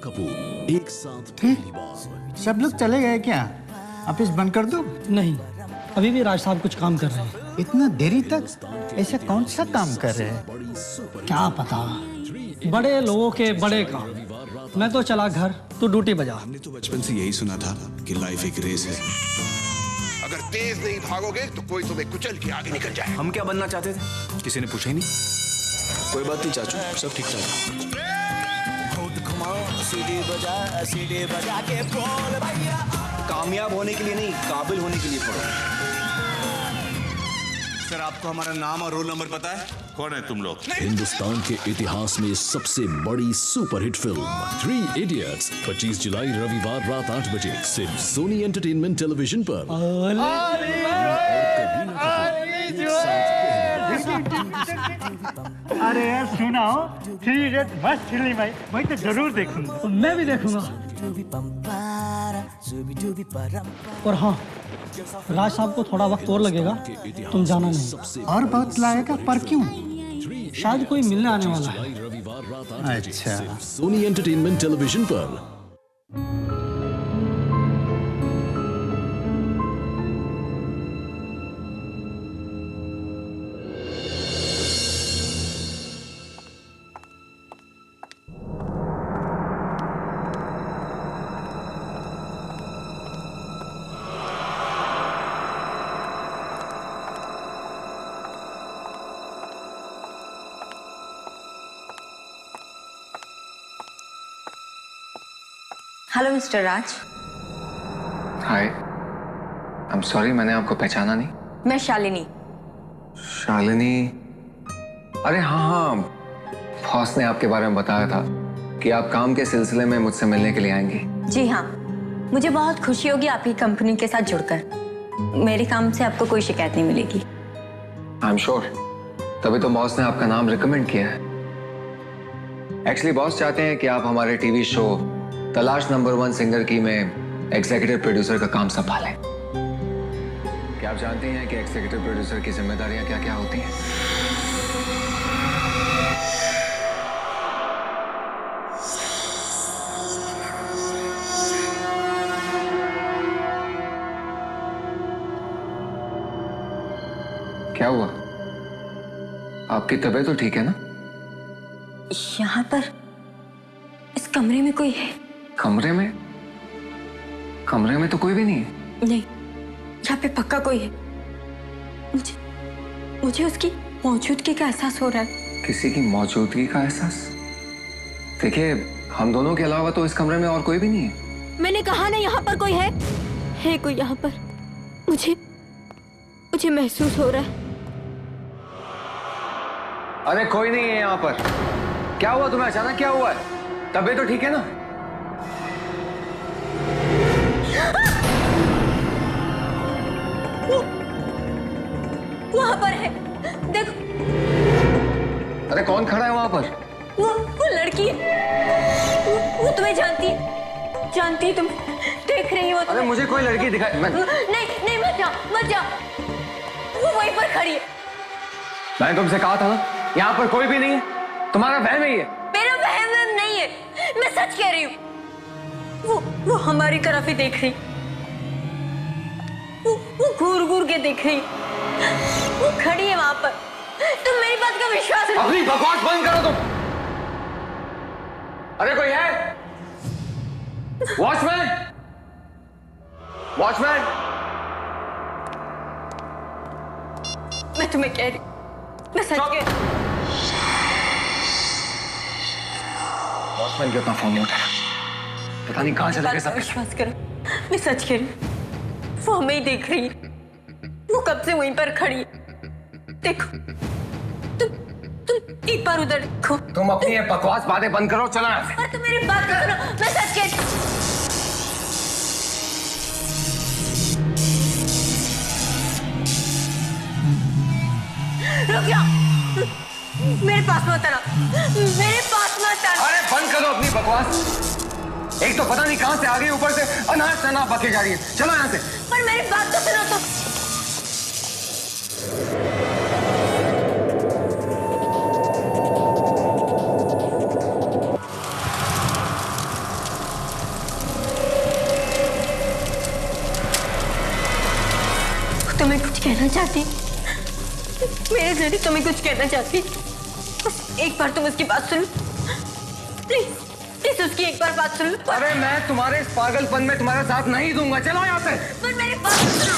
कपूर एक साथ पहली बार। सब लोग चले गए क्या? ऑफिस बंद कर दो? नहीं, अभी भी राज साहब कुछ काम कर रहे हैं। इतना देरी तक ऐसा कौन सा काम कर रहे हैं? क्या पता, बड़े लोगों के बड़े काम। मैं तो चला घर, तू ड्यूटी बजा। हमने तो बचपन से यही सुना था कि लाइफ एक रेस है। अगर तेज नहीं भागोगे तो कोई तुम्हें कुचल के आगे निकल जाए। हम क्या बनना चाहते थे? किसी ने पूछा ही नहीं। कोई बात नहीं चाचू, सब ठीक ठाक। कामयाब होने के लिए नहीं, काबिल होने के लिए पढ़ो। सर, आपको हमारा नाम और रोल नंबर पता है? कौन है तुम लोग? हिंदुस्तान के इतिहास में सबसे बड़ी सुपरहिट फिल्म 3 इडियट्स 25 जुलाई रविवार रात 8 बजे सिर्फ सोनी एंटरटेनमेंट टेलीविजन पर। अरे यार सुनाओ, 3 इडियट मस्त फिल्म है, मैं तो जरूर देखूंगा। मैं भी देखूंगा। और हाँ, राज साहब को थोड़ा वक्त और लगेगा, तुम जाना नहीं। और बहुत लाएगा, पर क्यों? शायद कोई मिलने आने वाला है। रविवार रात 8 बजे अच्छा। सिर्फ सोनी एंटरटेनमेंट टेलीविजन पर। Hello mister Raj. Hi, I am sorry, मैंने आपको पहचाना नहीं। मैं शालिनी। शालिनी? अरे हाँ हाँ, बॉस ने आपके बारे में बताया था कि आप काम के सिलसिले में मुझसे मिलने के लिए आएंगी। जी हाँ, मुझे बहुत खुशी होगी आपकी कंपनी के साथ जुड़कर। मेरे काम से आपको कोई शिकायत नहीं मिलेगी। आई एम श्योर, तभी तो बॉस ने आपका नाम रिकमेंड किया है। एक्चुअली बॉस चाहते हैं कि आप हमारे टीवी शो तलाश नंबर 1 सिंगर की में एग्जीक्यूटिव प्रोड्यूसर का काम संभालें। क्या आप जानती हैं कि एग्जीक्यूटिव प्रोड्यूसर की जिम्मेदारियां क्या क्या होती हैं? क्या हुआ? आपकी तबीयत तो ठीक है ना? यहाँ पर इस कमरे में कोई है? कमरे में? कमरे में तो कोई भी नहीं है। नहीं, यहाँ पे पक्का कोई है। मुझे उसकी मौजूदगी का एहसास हो रहा है। किसी की मौजूदगी का एहसास? देखिए, हम दोनों के अलावा तो इस कमरे में और कोई भी नहीं है। मैंने कहा ना यहाँ पर कोई है। है कोई यहाँ पर। मुझे महसूस हो रहा है। अरे कोई नहीं है यहाँ पर। क्या हुआ तुम्हें? अचानक क्या हुआ है? तबीयत तो ठीक है ना? वहाँ पर है, देखो। अरे कौन खड़ा है वहाँ पर? वो लड़की है। वो तुम्हें जानती है तुम्हें। देख रही हो? अरे मुझे कोई लड़की दिखाई नहीं, मत जाओ। वो वहीं पर खड़ी है। मैंने तुमसे कहा था ना, यहाँ पर कोई भी नहीं है। तुम्हारा वहम ही है। मेरा वहम नहीं है, मैं सच कह रही हूँ। वो हमारी तरफ ही देख रही। वो घूर के देख रही। वो खड़ी है वहां पर। तुम मेरी बात का विश्वास करो। अपनी बकवास बंद करो तुम। अरे कोई है? वॉचमैन! मैं तुम्हें कह रही, मैं सच कह रही। वॉचमैन क्यों अपना फोन नहीं उठाया? पता नहीं कहां चले गए सब। विश्वास करो, मैं सच कह रही। वो हमें ही देख रही है। वो कब से वहीं पर खड़ी है। देखो, तुम एक बार उधर देखो। तुम अपनी ये बकवास बातें बंद करो, चलो यहाँ से। पर तुम मेरी बात तो सुनो, मैं सच कह रही। रुक जाओ, मेरे पास मत आना। अरे बंद करो अपनी बकवास। एक तो पता नहीं कहां से आ गई, ऊपर से अनाज शनाज बके जा रही है। चलो यहाँ से। पर मेरी बात तो सुनो तो। कहना चाहती? मेरे जरिए तुम्हें कुछ कहना चाहती? बस एक बार तुम उसकी बात सुन, प्लीज प्लीज उसकी एक बार बात सुन। अरे मैं तुम्हारे इस पागलपन में तुम्हारा साथ नहीं दूंगा, चलो यहाँ से। पर मेरी बात सुनो।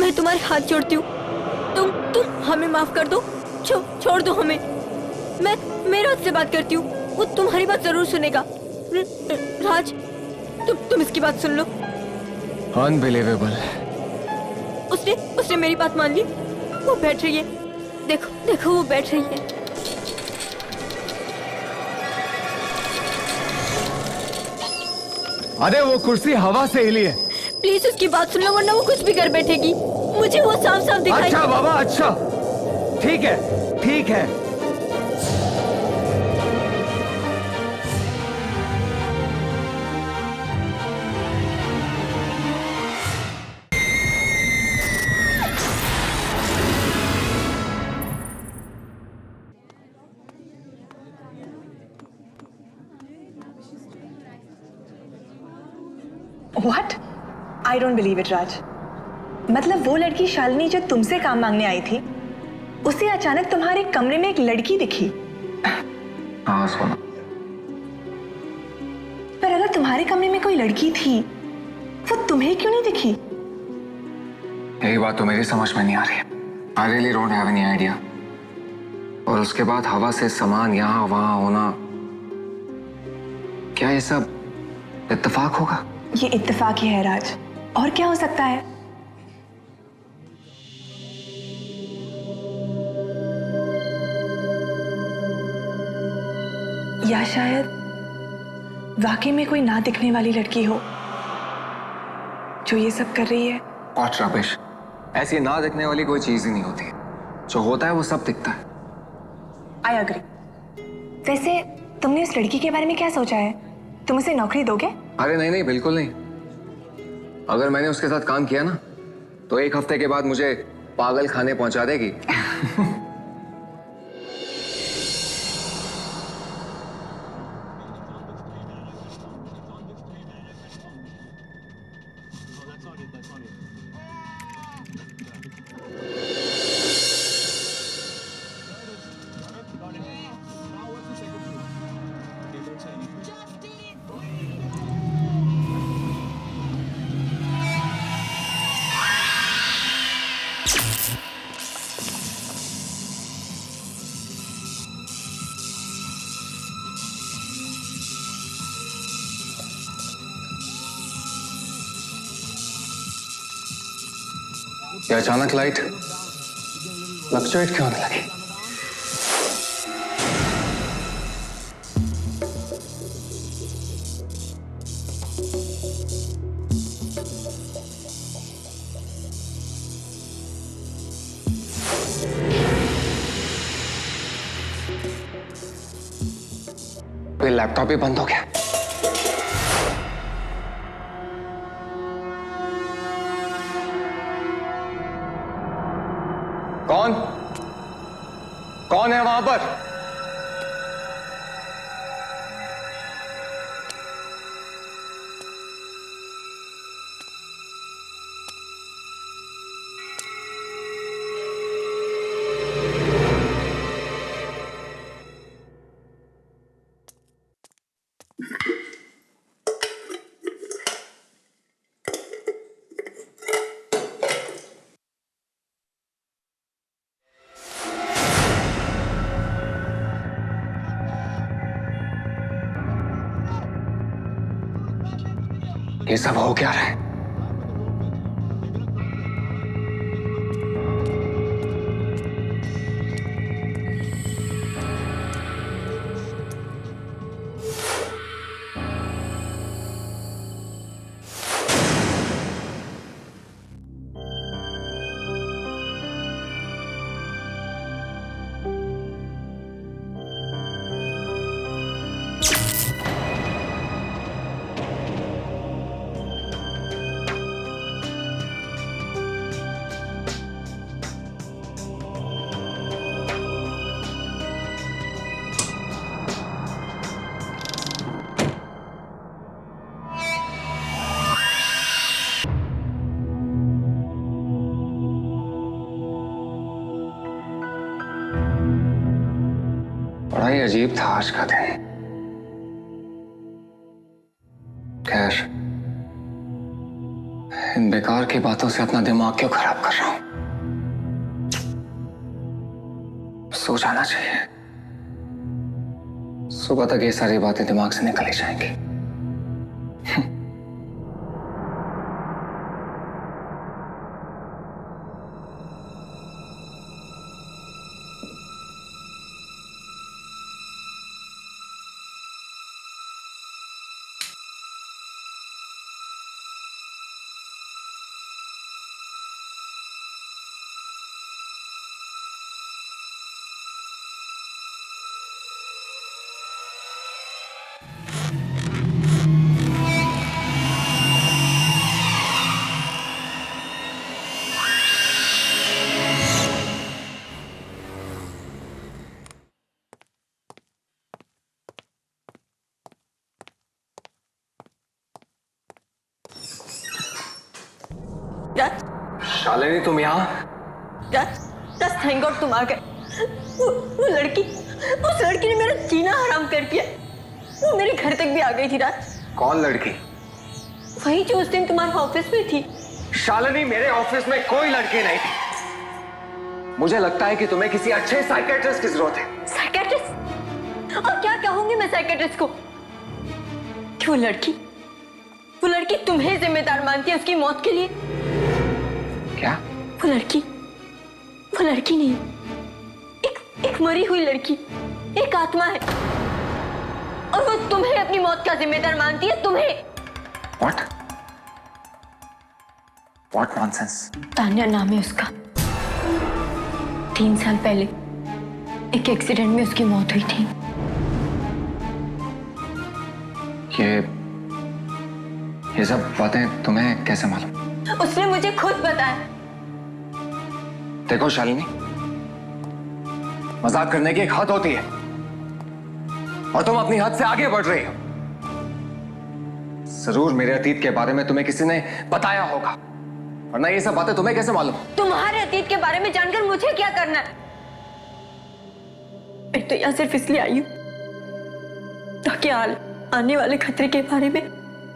मैं तुम्हारे हाथ जोड़ती हूँ, तुम हमें माफ कर दो, छोड़ दो हमें। मैं राज से बात करती हूँ, वो तुम्हारी बात जरूर सुनेगा। राज, तुम इसकी बात सुन लो। अनबिलीवेबल। उसने मेरी बात मान ली, वो बैठ रही है, देखो वो बैठ रही है। अरे वो कुर्सी हवा से हिली है। प्लीज उसकी बात सुन लो, वरना वो कुछ भी कर बैठेगी। मुझे वो साफ साफ दिखाई। अच्छा बाबा, अच्छा ठीक है, ठीक है। What? I don't believe it, राज। मतलब वो लड़की शालिनी जो तुमसे काम मांगने आई थी, उसे अचानक तुम्हारे कमरे में एक लड़की दिखी। हाँ सोना। पर अगर तुम्हारे कमरे में कोई लड़की थी, वो तुम्हें क्यों नहीं दिखी? यही बात तो मेरी समझ में नहीं आ रही। I really don't have any idea। और उसके बाद हवा से सामान यहाँ वहाँ होना, क्या ये सब इत्तेफाक होगा? ये इत्तेफाक ही है राज, और क्या हो सकता है? या शायद वाकई में कोई ना दिखने वाली लड़की हो जो ये सब कर रही है। और रबिश, ऐसी ना दिखने वाली कोई चीज ही नहीं होती, जो होता है वो सब दिखता है। I agree. वैसे तुमने उस लड़की के बारे में क्या सोचा है? तुम उसे नौकरी दोगे? अरे नहीं नहीं, बिल्कुल नहीं। अगर मैंने उसके साथ काम किया ना, तो एक हफ्ते के बाद मुझे पागल खाने पहुंचा देगी। ये अचानक लाइट फ्लक्चुएट क्यों होने लगी? ये लैपटॉप ही बंद हो गया। कौन है वहां पर? ये सब हो क्या रहा है? बड़ा ही अजीब था आज का दिन। खैर, इन बेकार की बातों से अपना दिमाग क्यों खराब कर रहा हूं? सो जाना चाहिए। सुबह तक ये सारी बातें दिमाग से निकल ही जाएंगी। राज, शालिनी, तुम यहाँ? थैंक गॉड तुम आ गए। वो लड़की, उस लड़की ने मेरा जीना हराम कर दिया। वो मेरे घर तक भी आ गई थी राज। कौन लड़की? वही जो उस दिन तुम्हारे ऑफिस में थी। शालिनी, मेरे ऑफिस में कोई लड़की नहीं थी। मुझे लगता है कि तुम्हें किसी अच्छे साइकियाट्रिस्ट की जरूरत है। साइकियाट्रिस्ट? और क्या कहूंगी मैं साइकियाट्रिस्ट को कि वो लड़की तुम्हें जिम्मेदार मानती है उसकी मौत के लिए? क्या? वो लड़की नहीं, एक मरी हुई लड़की, एक आत्मा है, और वो तुम्हें अपनी मौत का जिम्मेदार मानती है। तुम्हें। What nonsense? तान्या नाम है उसका। 3 साल पहले एक एक्सीडेंट में उसकी मौत हुई थी। ये सब बातें तुम्हें कैसे मालूम? उसने मुझे खुद बताया। देखो शालिनी, मजाक करने की एक हद होती है और तुम अपनी हद से आगे बढ़ रही हो। जरूर मेरे अतीत के बारे में तुम्हें किसी ने बताया होगा, वरना ये सब बातें तुम्हें कैसे मालूम? तुम्हारे अतीत के बारे में जानकर मुझे क्या करना है? मैं तो यहाँ सिर्फ इसलिए आई हूँ ताकि आने वाले खतरे के बारे में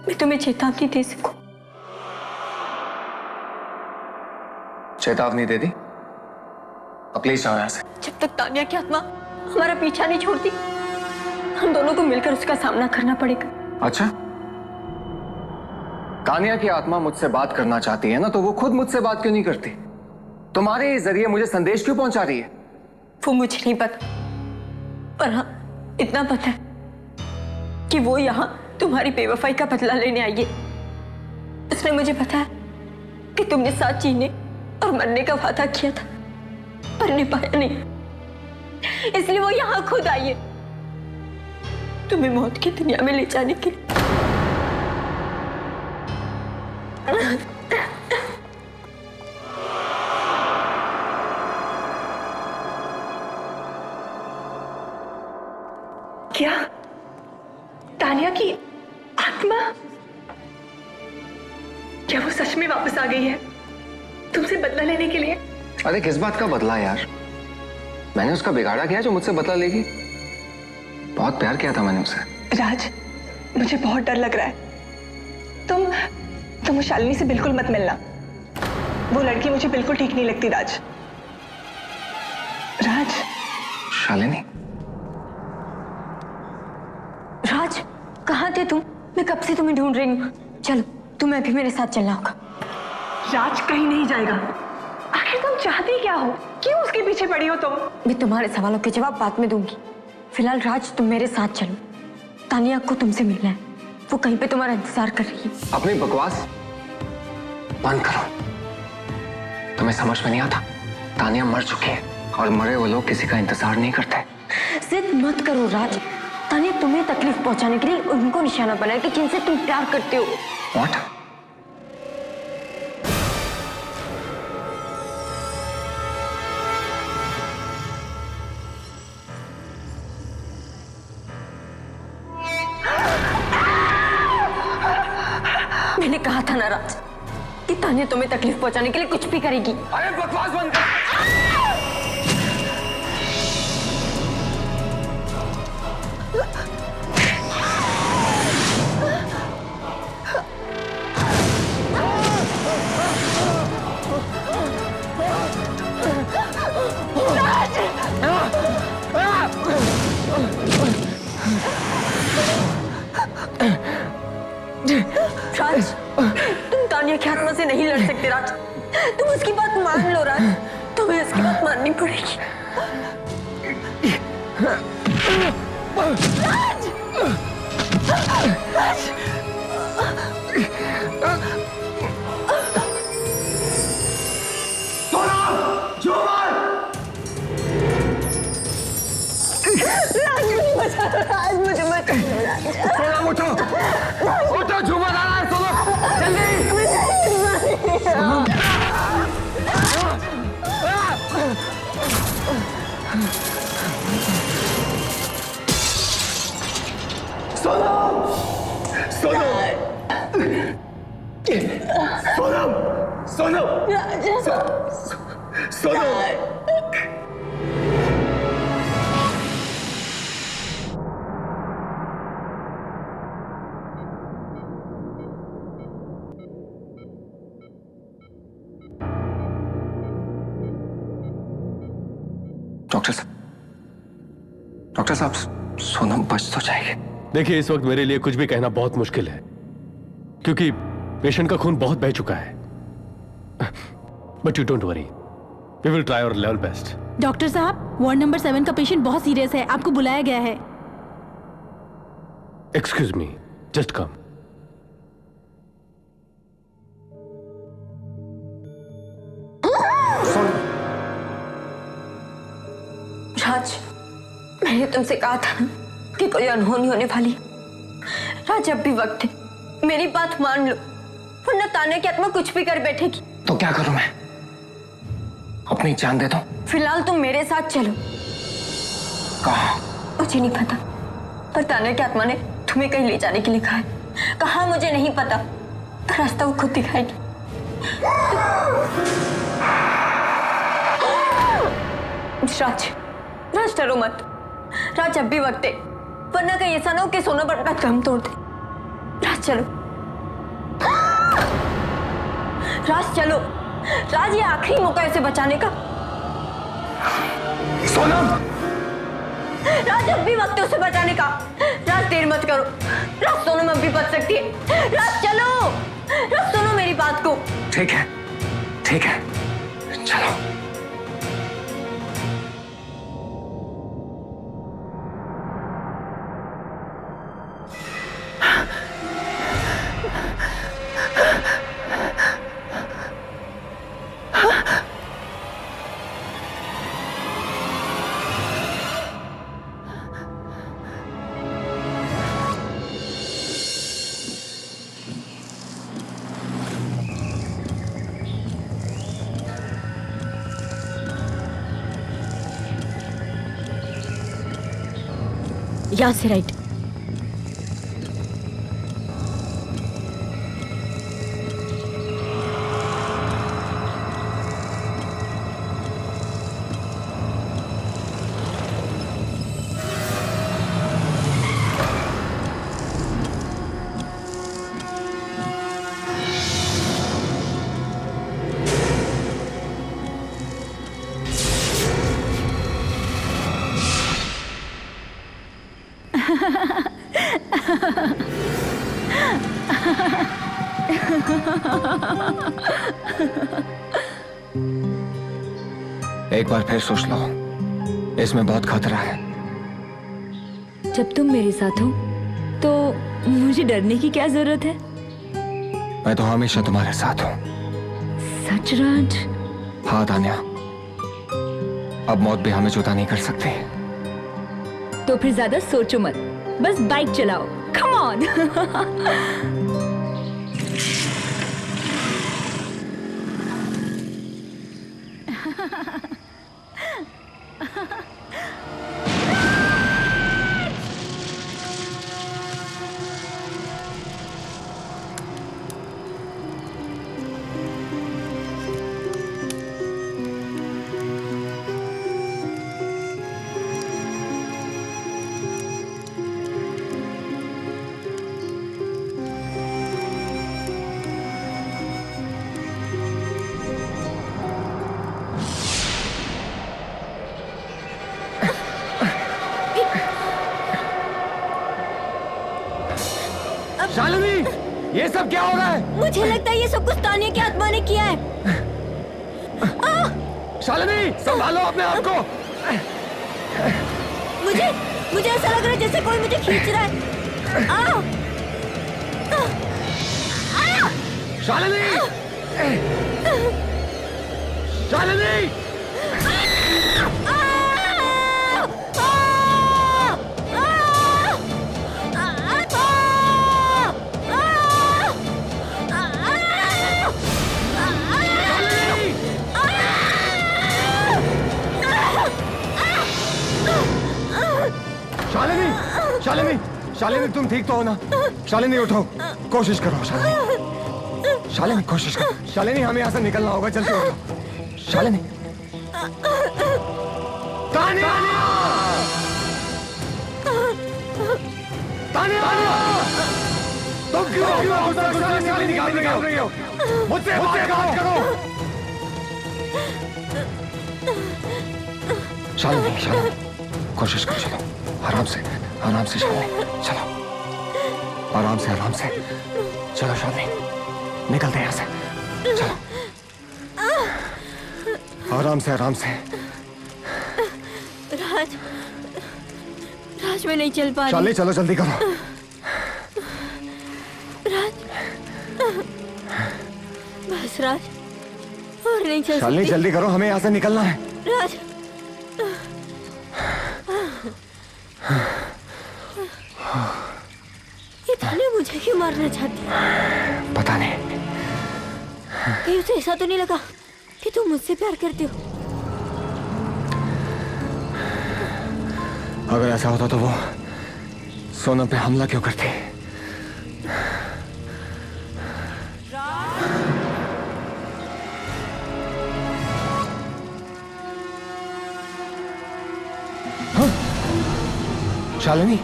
मैं तुम्हें चेतावनी दे सकूं। चेतावनी दे दी? अब प्लीज जाओ यहाँ से। जब तक तान्या की आत्मा हमारा पीछा नहीं छोड़ती, हम दोनों को मिलकर उसका सामना करना पड़ेगा। अच्छा, तान्या की आत्मा मुझसे बात करना चाहती है ना, तो वो खुद मुझसे बात क्यों नहीं करती? तुम्हारे जरिए मुझे संदेश क्यों पहुंचा रही है? वो मुझे नहीं पता, पर हाँ इतना पता है कि वो यहाँ तुम्हारी बेवफाई का बदला लेने आई है। उसने मुझे बताया कि तुमने साथ जीने और मरने का वादा किया था, पर निभाया नहीं, इसलिए वो यहाँ खुद आई है तुम्हें मौत की दुनिया में ले जाने के लिए। क्या तान्या की आत्मा? क्या वो सच में वापस आ गई है तुमसे बदला लेने के लिए? अरे किस बात का बदला यार? मैंने उसका बिगाड़ा किया जो मुझसे बदला लेगी? बहुत प्यार किया था मैंने उसे। राज, मुझे बहुत डर लग रहा है। तुम शालिनी से बिल्कुल मत मिलना। वो लड़की मुझे बिल्कुल ठीक नहीं लगती राज। शालिनी, राज कहाँ थे तुम? मैं कब से तुम्हें ढूंढ रही हूँ। चलो तुम्हें अभी मेरे साथ चलना होगा। राज कहीं नहीं जाएगा। आखिर तुम चाहती क्या हो? क्यों उसके पीछे पड़ी हो तुम? मैं तुम्हारे सवालों के जवाब बाद में दूंगी। फिलहाल राज तुम मेरे साथ चलो। तानिया को तुमसे मिलना है, वो कहीं पे तुम्हारा इंतजार कर रही है। अपनी बकवास बंद करो। तुम्हें समझ में नहीं आता? तानिया मर चुकी है और मरे वो लोग किसी का इंतजार नहीं करते। जिद मत करो राज। तानिया तुम्हें तकलीफ पहुंचाने के लिए उनको निशाना बनाया कि जिनसे तुम प्यार करते हो। What? मैंने कहा था ना राज कि तानिया तुम्हें तकलीफ पहुंचाने के लिए कुछ भी करेगी। अरे बकवास बंद कर। राज, तुम तानिया की आत्मा से नहीं लड़ सकते राज। तुम उसकी बात मान लो राज, तुम्हें उसकी बात माननी पड़ेगी। राज! राज! राज मुझे बचा दो, राज मुझे बचा दो, राज। सोनम उठो, उठो, झूमर आ रहा है सोनम, जल्दी। डॉक्टर साहब, सोनम बच तो जाएगी। देखिए, इस वक्त मेरे लिए कुछ भी कहना बहुत मुश्किल है, क्योंकि पेशेंट का खून बहुत बह चुका है। But you don't worry, we will try our level best. Doctor साहब, वार्ड नंबर 7 का पेशेंट बहुत सीरियस है, आपको बुलाया गया है। Excuse me, just come. राज, मैंने तुमसे कहा था ना कि कोई अनहोनी होने वाली। राज, अब भी वक्त है, मेरी बात मान लो, वरना तान्या की आत्मा कुछ भी कर बैठेगी। तो क्या करूं मैं? अपनी जान दे दो? फिलहाल तुम मेरे साथ चलो। कहाँ? मुझे नहीं पता, पर तान्या की आत्मा ने तुम्हें कहीं ले जाने के लिए कहा है। कहाँ मुझे नहीं पता, पर रास्ता वो खुद दिखाएगी। राज, राज डरो मत। राज, अब भी वक्त है, वरना कहीं ऐसा ना हो कि सोना पर अपना दम तोड़ दे। राज चलो, राज चलो। राज, ये आखिरी मौका है इसे बचाने का। सोनम! राज, अब भी वक्त है उसे बचाने का। राज, देर मत करो। राज, सोनम अब भी बच सकती है। राज चलो, राज सुनो मेरी बात को। ठीक है, ठीक है, चलो। यहाँ से राइट। एक बार फिर सोच लो, इसमें बहुत खतरा है। जब तुम मेरे साथ हो तो मुझे डरने की क्या जरूरत है? मैं तो हमेशा तुम्हारे साथ हूँ। सच राज? हाँ तान्या, अब मौत भी हमें जुदा नहीं कर सकती। तो फिर ज्यादा सोचो मत, बस बाइक चलाओ। Come on. शालिनी, ये सब क्या हो रहा है? मुझे लगता है ये सब कुछ तानिया की आत्मा ने किया है। शालिनी, संभालो अपने आप को। मुझे ऐसा लग रहा है जैसे कोई मुझे खींच रहा है। शालिनी! शालिनी! शालिनी! शालिनी! शालिनी, तुम ठीक तो हो ना? शालिनी उठो, कोशिश करो। शालिनी, शालिनी कोशिश करो। शालिनी, हमें यहाँ से निकलना होगा, जल्दी उठो। शालिनी! तानिया! तानिया! तुम क्यों शालिनी निकाल रही हो? मुझसे बात करो। शालिनी, शालिनी, कोशिश करो, चलो आराम से शालिनी, चलो आराम से चलो शालिनी, निकलते हैं यहाँ से, चलो आराम से। राज मैं नहीं चल पा रही। शालिनी, चलो जल्दी करो। बस राज, और नहीं चल शालिनी, सकती। जल्दी करो, हमें यहाँ से निकलना है। राज, ये तानिया मुझे क्यों मारना चाहती है? पता नहीं। कहीं उसे ऐसा तो नहीं लगा कि तुम मुझसे प्यार करते हो? अगर ऐसा होता तो वो सोनम पे हमला क्यों करती? हाँ? शालिनी,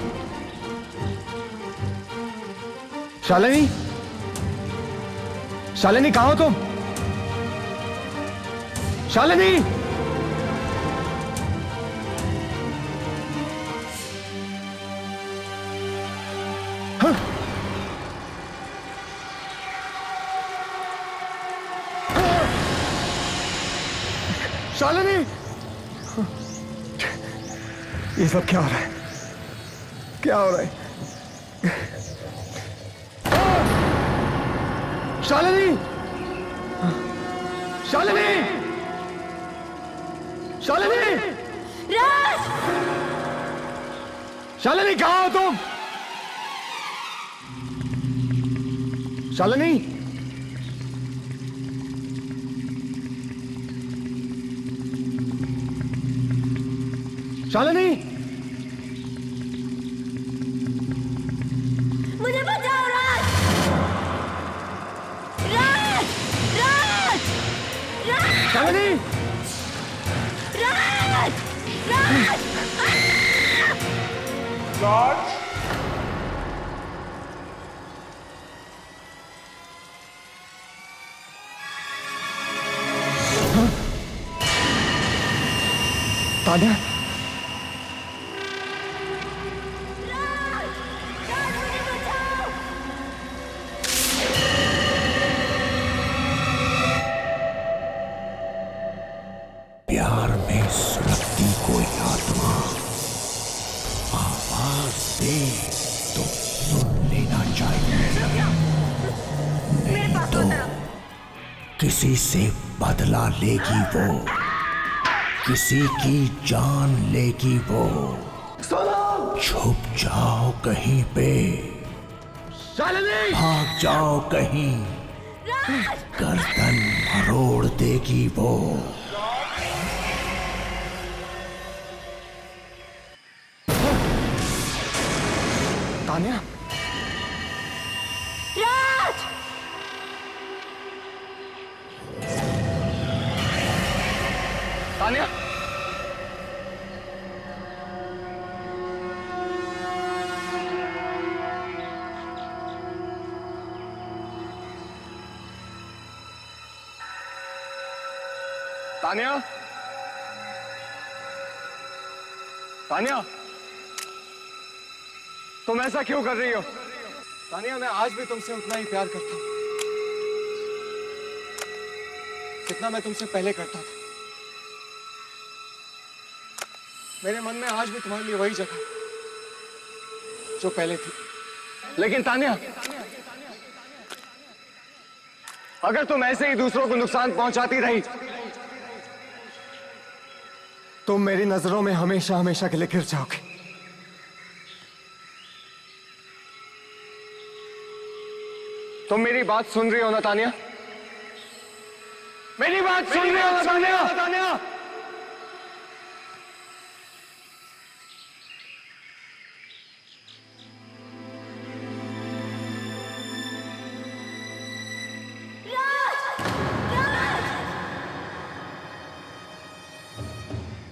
शालिनी, शालिनी, कहाँ हो तुम? शालिनी! हाँ? शालिनी! ये सब क्या हो रहा है? क्या हो रहा है? शालिनी! शालिनी! शालिनी! राज! शालिनी, कहाँ हो तुम? शालिनी! शालिनी! मुझे बचाओ राज! राज! राज! राज! शालिनी! राज! राज! राज! तानिया! प्यार में सुलगती कोई आत्मा आवाज दे तो सुन लेना चाहिए, नहीं तो किसी से बदला लेगी वो, किसी की जान लेगी वो। छुप जाओ कहीं पे, भाग जाओ कहीं, गर्दन मरोड़ देगी वो। तानिया! राज! तानिया! तानिया! तानिया! तुम ऐसा क्यों कर रही हो? तानिया, मैं आज भी तुमसे उतना ही प्यार करता हूँ जितना मैं तुमसे पहले करता था। मेरे मन में आज भी तुम्हारे लिए वही जगह जो पहले थी। लेकिन तानिया, अगर तुम ऐसे ही दूसरों को नुकसान पहुंचाती रही, तुम मेरी नजरों में हमेशा हमेशा के लिए गिर जाओगे। तुम मेरी बात सुन रही हो ना तानिया? मेरी बात सुन रही हो ना तानिया?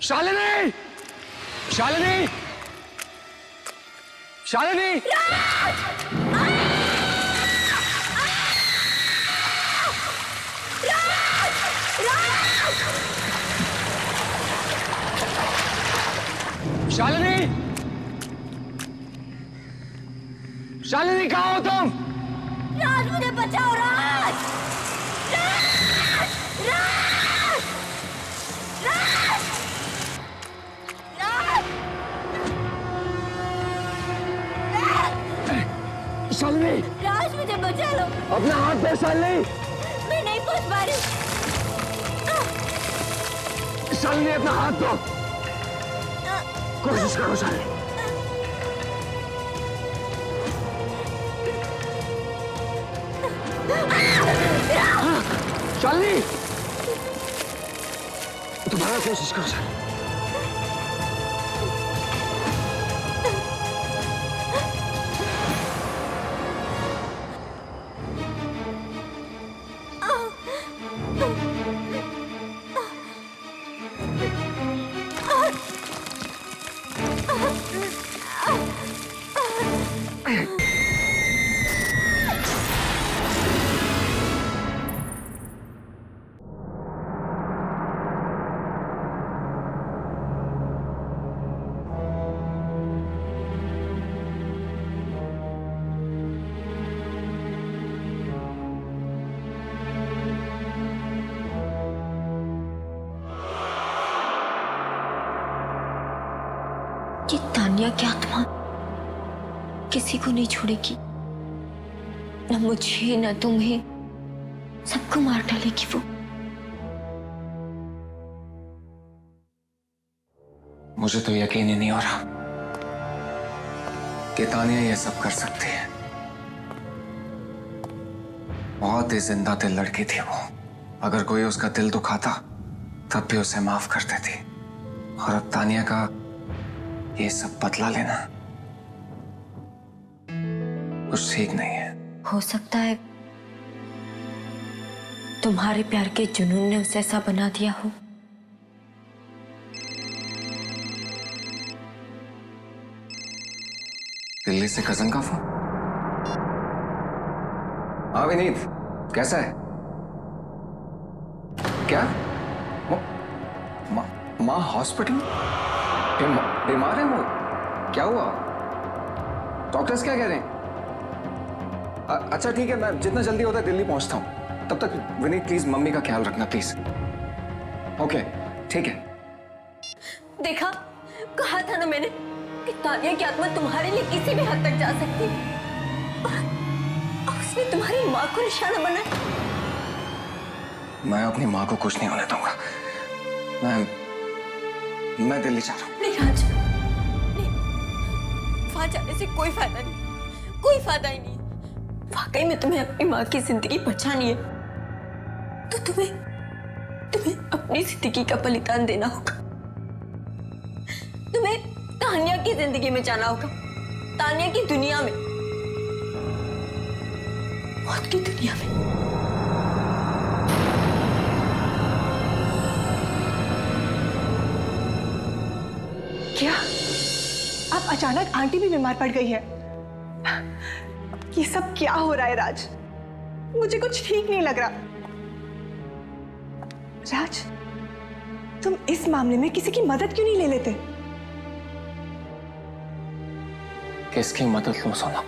शालिनी! शालिनी! शालिनी! शालिनी! शालिनी, कहाँ हो तुम? राज, मुझे बचाओ राज! राज! राज! राज! राज! शालिनी! राज, मुझे बचा लो। अपना हाथ दे शालिनी! मैं नहीं पहुंच पा रही। शालिनी, अपना हाथ दो। कोशिश करो शालिनी। शालिनी, दोबारा कोशिश करो शालिनी। ये तानिया की आत्मा किसी को नहीं छोड़ेगी, न मुझे न तुम्हें, सबको मार डालेगी वो। मुझे तो यकीन ही नहीं हो रहा कि तानिया ये सब कर सकती है। बहुत ही जिंदा दिल लड़की थी वो। अगर कोई उसका दिल दुखाता तब भी उसे माफ कर देती। और अब तानिया का ये सब बदला लेना कुछ ठीक नहीं है। हो सकता है तुम्हारे प्यार के जुनून ने उसे ऐसा बना दिया हो। दिल्ली से कजन का फोन। हाँ विनीत, कैसा है? क्या माँ हॉस्पिटल बीमार है वो? क्या हुआ? डॉक्टर्स क्या कह रहे हैं? अच्छा ठीक है, मैं जितना जल्दी होता है दिल्ली पहुंचता हूं। तब तक विनीत प्लीज मम्मी का ख्याल रखना प्लीज। ओके ठीक है। देखा, कहा था ना मैंने कि तानिया की आत्मा तुम्हारे लिए किसी भी हद तक जा सकती है। और उसने तुम्हारी माँ को निशाना बनाया। मैं अपनी माँ को कुछ नहीं होने दूंगा। मैं दिल्ली जा रहा हूँ। नहीं राज, नहीं, वहां जाने से कोई फायदा नहीं, कोई फायदा ही नहीं। वाकई में तुम्हें अपनी माँ की जिंदगी बचानी है तो तुम्हें अपनी जिंदगी का बलिदान देना होगा। तुम्हें तानिया की जिंदगी में जाना होगा, तानिया की दुनिया में, मौत की दुनिया में। क्या अब अचानक आंटी भी बीमार पड़ गई है? ये सब क्या हो रहा है राज? मुझे कुछ ठीक नहीं लग रहा। राज, तुम इस मामले में किसी की मदद क्यों नहीं ले लेते? किसकी मदद लो सोना?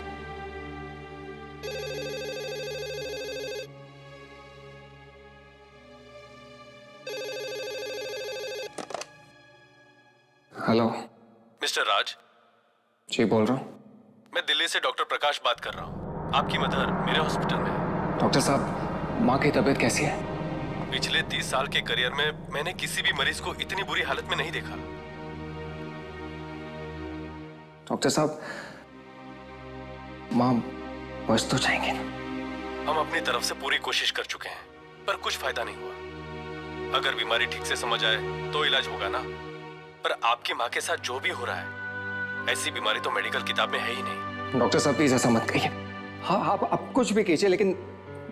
हेलो। मिस्टर राज, जी बोल रहा हूँ। मैं दिल्ली से डॉक्टर प्रकाश बात कर रहा हूँ। आपकी मदर मेरे हॉस्पिटल में है। डॉक्टर साहब, माँ की तबीयत कैसी है? पिछले 30 साल के करियर में मैंने किसी भी मरीज को इतनी बुरी हालत में नहीं देखा। डॉक्टर साहब, माँ बच तो जाएंगे ना? हम अपनी तरफ से पूरी कोशिश कर चुके हैं, पर कुछ फायदा नहीं हुआ। अगर बीमारी ठीक से समझ आए तो इलाज होगा ना। पर आपकी माँ के साथ जो भी हो रहा है, ऐसी बीमारी तो मेडिकल किताब में है ही नहीं। डॉक्टर साहब प्लीज ऐसा मत कहिए। हाँ आप कुछ भी कीजिए, लेकिन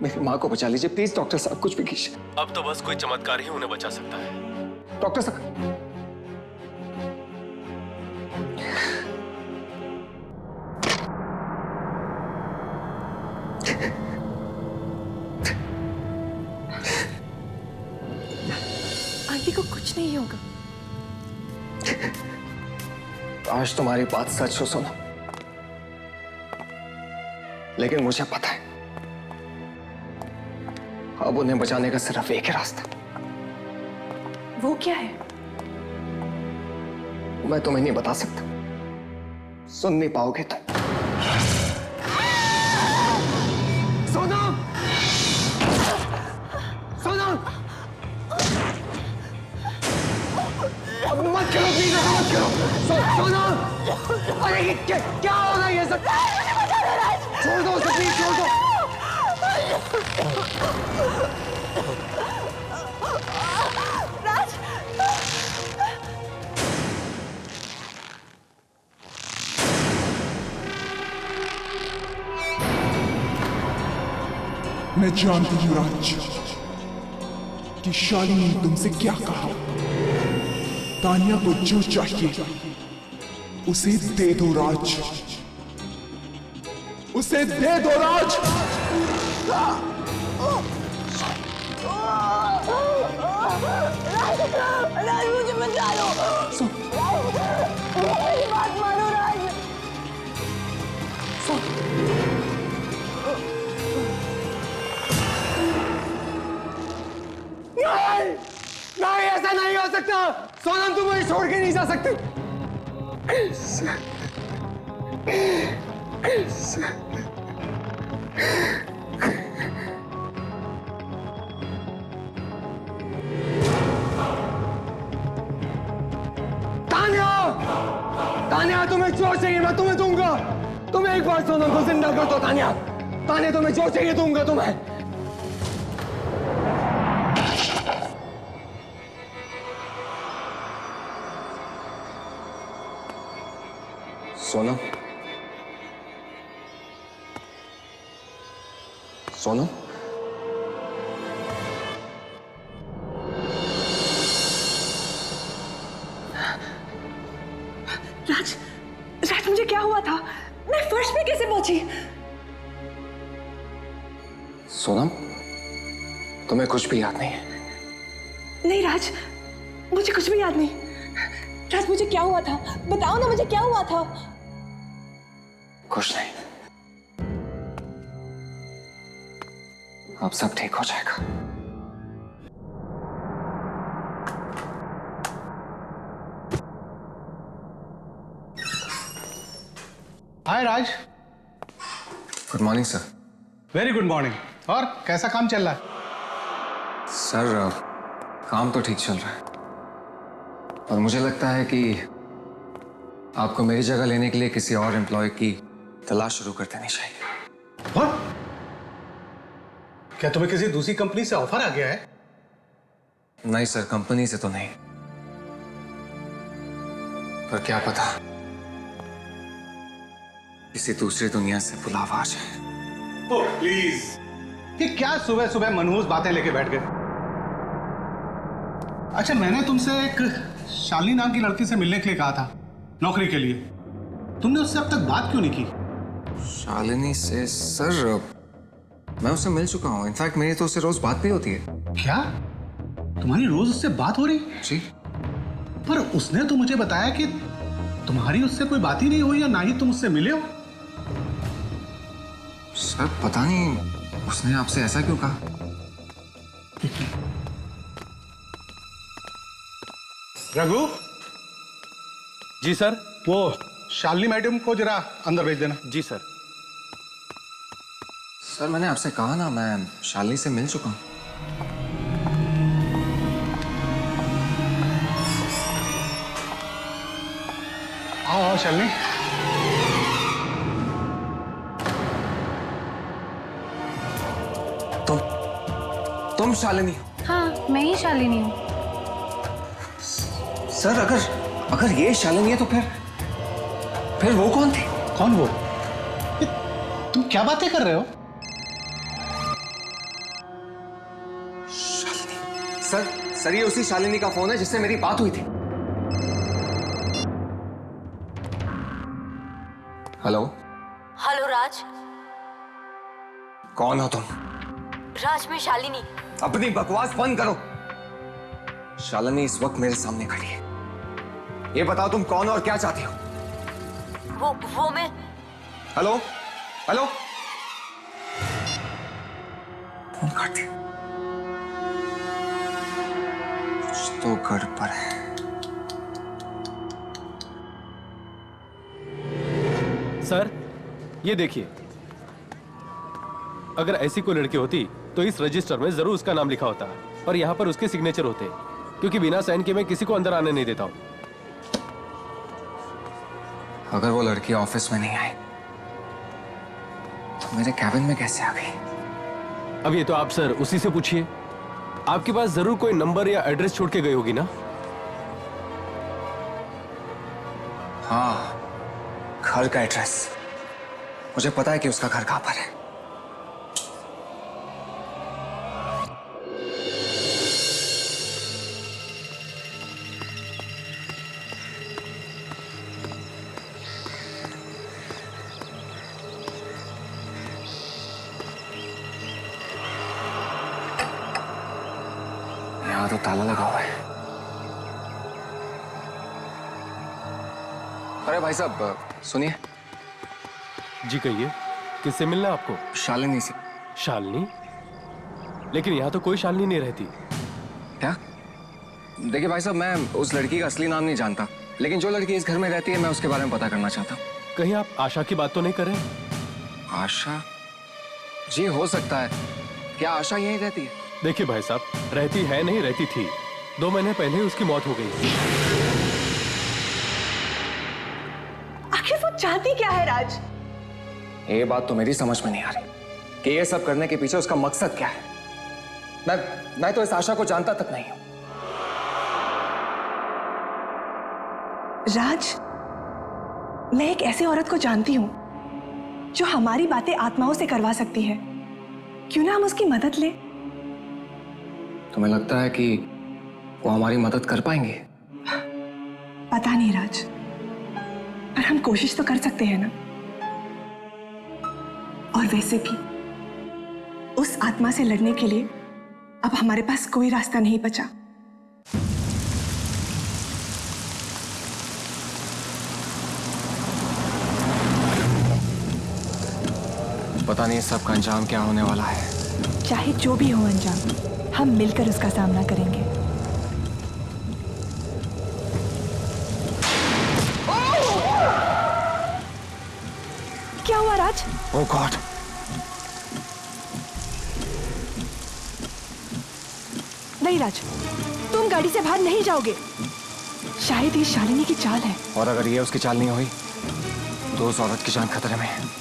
मेरी माँ को बचा लीजिए प्लीज। डॉक्टर साहब कुछ भी कीजिए। अब तो बस कोई चमत्कार ही उन्हें बचा सकता है। डॉक्टर साहब, आंटी को कुछ नहीं होगा। आज तुम्हारी बात सच हो सोना, लेकिन मुझे पता है अब उन्हें बचाने का सिर्फ एक ही रास्ता। वो क्या है? मैं तुम्हें नहीं बता सकता, सुन नहीं पाओगे तुम। सोनम! सोनम! अब मत करो प्लीज, मत करो। सोनम! अरे ये क्या हो रहा है ये सब? छोड़ दो उसे प्लीज, छोड़ दो। राज! मैं जानती हूँ राज कि शालिनी ने तुमसे क्या कहा। तानिया को जो चाहिए उसे दे दो राज, उसे दे दो राज। राज मुझे बचा लो। मेरी बात मानो राज। नहीं, ऐसा नहीं हो सकता। सोनम तुम मुझे छोड़ के नहीं जा सकती। तानिया तुम्हें जो चाहिए मैं तुम्हें दूंगा। तुम एक बार सोनम को जिंदा कर दो तानिया। तानिया तुम्हें जो चाहिए दूंगा तुम्हें। सोनम, सोनम, राज, राज मुझे क्या हुआ था? मैं फर्श पे कैसे पहुंची? सोनम, तुम्हें कुछ भी याद नहीं है? नहीं राज, मुझे कुछ भी याद नहीं। राज मुझे क्या हुआ था? बताओ ना मुझे क्या हुआ था? कुछ नहीं, अब सब ठीक हो जाएगा। Hi Raj. Good morning sir. Very good morning. और कैसा काम चल रहा है? सर काम तो ठीक चल रहा है, और मुझे लगता है कि आपको मेरी जगह लेने के लिए किसी और एम्प्लॉय की तलाश शुरू कर देनी चाहिए। What? क्या तुम्हें किसी दूसरी कंपनी से ऑफर आ गया है? नहीं सर, कंपनी से तो नहीं, पर क्या पता किसी दूसरी दुनिया से बुलावा आ जाए। ओह प्लीज, ये क्या सुबह सुबह मनहूस बातें लेके बैठ गए? अच्छा, मैंने तुमसे एक शालिनी नाम की लड़की से मिलने के लिए कहा था, नौकरी के लिए। तुमने उससे अब तक बात क्यों नहीं की? शालिनी से? सर मैं उससे मिल चुका हूँ। इनफैक्ट मेरी तो उससे रोज बात भी होती है। क्या तुम्हारी रोज उससे बात हो रही? जी। पर उसने तो मुझे बताया कि तुम्हारी उससे कोई बात ही नहीं हुई, या ना ही तुम उससे मिले हो। सर पता नहीं उसने आपसे ऐसा क्यों कहा। रघु, जी सर। वो शालिनी मैडम को जरा अंदर भेज देना। जी सर। सर मैंने आपसे कहा ना, मैं शालिनी से मिल चुका हूँ। आओ आओ शालिनी। तुम शालिनी? हाँ, मैं ही शालिनी हूँ। सर अगर ये शालिनी है तो फिर वो कौन थी? कौन वो? तुम क्या बातें कर रहे हो? शालिनी। सर ये उसी शालिनी का फोन है जिससे मेरी बात हुई थी। हेलो। हेलो राज। कौन हो तुम? राज, मैं शालिनी। अपनी बकवास बंद करो। शालिनी इस वक्त मेरे सामने खड़ी है। ये बताओ तुम कौन हो और क्या चाहती हो? वो मैं। Hello hello. फोन काट दिया। कुछ तो गड़बड़ है। सर ये देखिए, अगर ऐसी कोई लड़की होती तो इस रजिस्टर में जरूर उसका नाम लिखा होता और यहाँ पर उसके सिग्नेचर होते, क्योंकि बिना साइन के मैं किसी को अंदर आने नहीं देता हूँ। अगर वो लड़की ऑफिस में नहीं आई तो मेरे कैबिन में कैसे आ गई? अब ये तो आप सर उसी से पूछिए। आपके पास जरूर कोई नंबर या एड्रेस छोड़ के गई होगी ना? हाँ, घर का एड्रेस। मुझे पता है कि उसका घर कहां पर है। यहाँ तो ताला लगा हुआ है। अरे भाई साहब सुनिए। जी कहिए, किससे मिलना है आपको? शालिनी से। शालिनी? लेकिन यहाँ तो कोई शालिनी नहीं रहती। क्या? देखिए भाई साहब, मैं उस लड़की का असली नाम नहीं जानता, लेकिन जो लड़की इस घर में रहती है मैं उसके बारे में पता करना चाहता हूँ। कहीं आप आशा की बात तो नहीं कर रहे? आशा? जी हो सकता है। क्या आशा यहीं रहती है? देखिए भाई साहब, रहती है नहीं, रहती थी। 2 महीने पहले ही उसकी मौत हो गई। आखिर वो चाहती क्या है राज? ये बात तो मेरी समझ में नहीं आ रही कि ये सब करने के पीछे उसका मकसद क्या है। मैं तो इस आशा को जानता तक नहीं हूं। राज, मैं एक ऐसी औरत को जानती हूं जो हमारी बातें आत्माओं से करवा सकती है। क्यों ना हम उसकी मदद लें? तुम्हें लगता है कि वो हमारी मदद कर पाएंगे? पता नहीं राज, पर हम कोशिश तो कर सकते हैं ना। और वैसे भी उस आत्मा से लड़ने के लिए अब हमारे पास कोई रास्ता नहीं बचा। पता नहीं सब का अंजाम क्या होने वाला है। चाहे जो भी हो अंजाम, हम मिलकर उसका सामना करेंगे। क्या हुआ राज? ओह गॉड! नहीं राज, तुम गाड़ी से बाहर नहीं जाओगे। शायद ये शालिनी की चाल है। और अगर ये उसकी चाल नहीं हुई तो उस औरत की जान खतरे में है।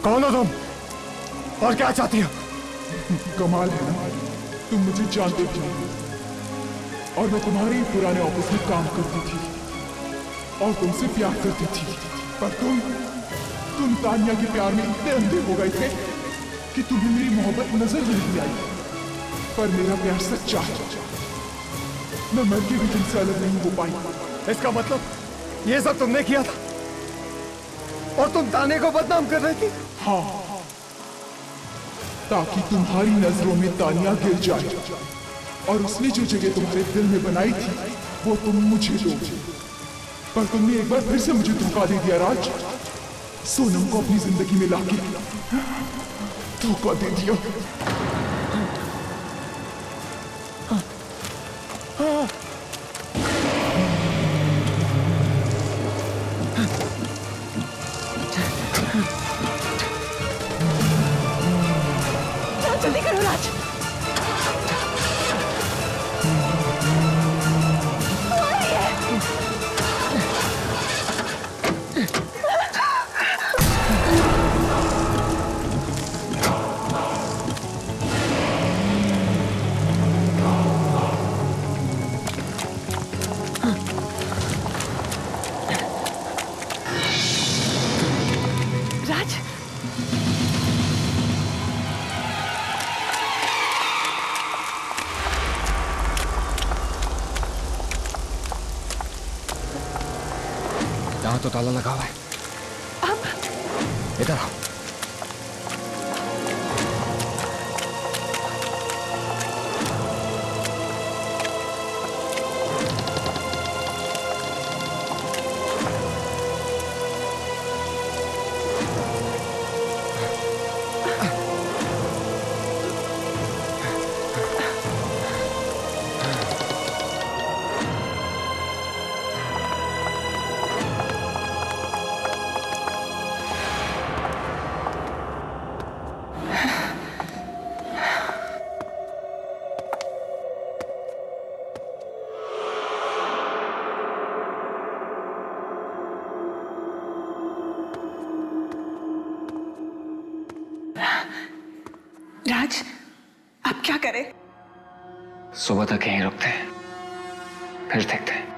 कौन हो तुम और क्या चाहती हो? कमाल है ना, तुम मुझे जानते भी नहीं। और मैं तुम्हारे ही पुराने ऑफिस में काम करती थी और तुमसे प्यार करती थी, पर तुम तानिया के प्यार में इतने अंधे हो गए थे कि तुम्हें मेरी मोहब्बत नजर नहीं आई। पर मेरा प्यार सच्चा है, मैं मर के भी तुमसे अलग नहीं हो पाई। इसका मतलब ये सब तुमने किया था और तुम ताने को बदनाम कर रही थी? हाँ, ताकि तुम्हारी नजरों में तानिया गिर जाए और उसने जो जगह तुम्हारे दिल में बनाई थी वो तुम मुझे दो। पर तुमने एक बार फिर से मुझे धोखा दे दिया राज। सोनम को अपनी जिंदगी में लाके धोखा दे दिया। जल्दी करो राज। यहाँ तो ताला लगा हुआ है। अब इधर आओ। राज, अब क्या करें? सुबह तक यहीं रुकते हैं, फिर देखते हैं।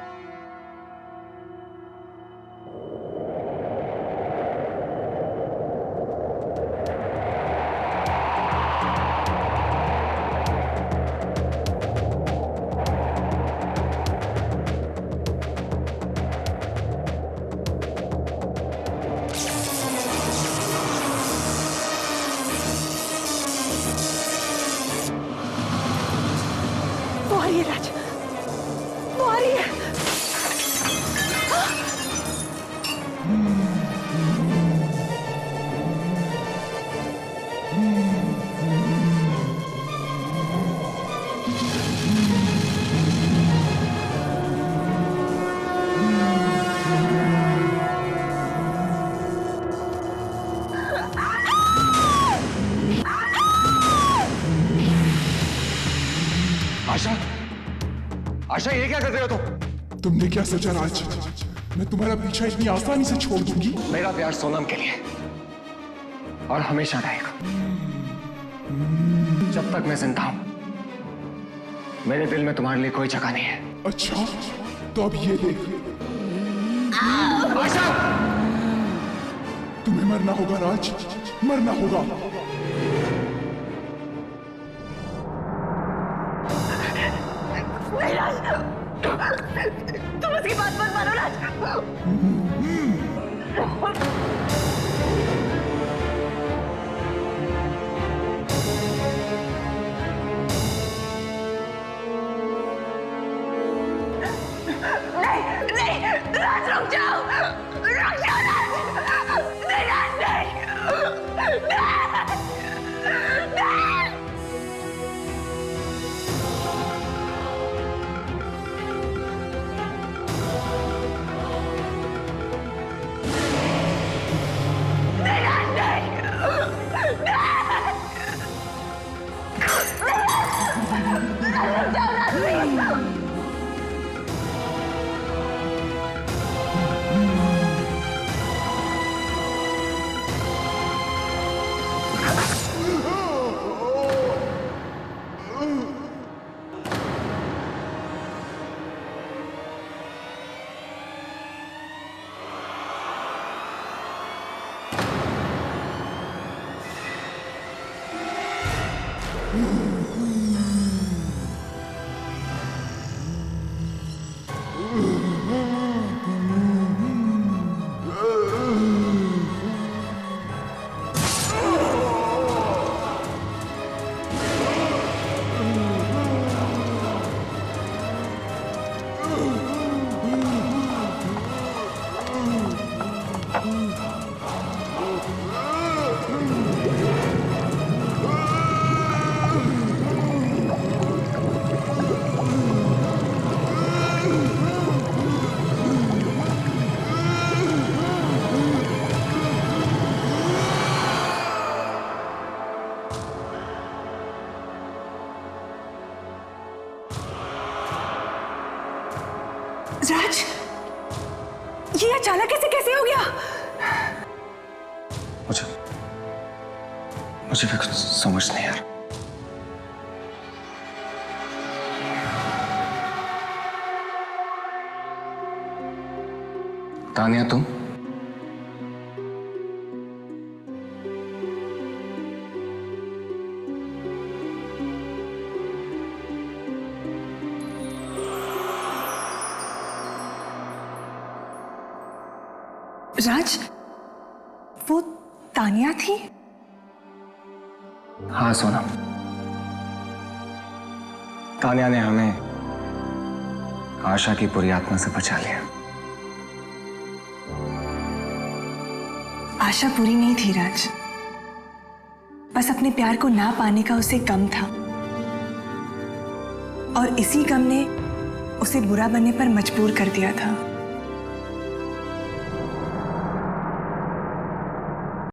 वो आ रही है राज, वो आ रही है। आशा, आशा ये क्या कर रहे हो तुम? तुमने क्या सोचा राज, मैं तुम्हारा पीछा इतनी आसानी से छोड़ दूंगी? मेरा प्यार सोनम के लिए और हमेशा रहेगा। जब तक मैं जिंदा हूं मेरे दिल में तुम्हारे लिए कोई जगह नहीं है। अच्छा, तो अब ये देख, आशा! तुम्हें मरना होगा राज, मरना होगा। नहीं राज, तुम उसकी बात मत मानो राज। नहीं, राज रुक जाओ, रुक जाओ राज। नहीं राज, नहीं, नहीं। राज, ये अचानक कैसे हो गया? मुझे भी कुछ समझ नहीं आ रहा। तानिया, तुम? राज, वो तानिया थी? हाँ सोनम, तानिया ने हमें आशा की बुरी आत्मा से बचा लिया। आशा बुरी नहीं थी राज, बस अपने प्यार को ना पाने का उसे गम था, और इसी गम ने उसे बुरा बनने पर मजबूर कर दिया था।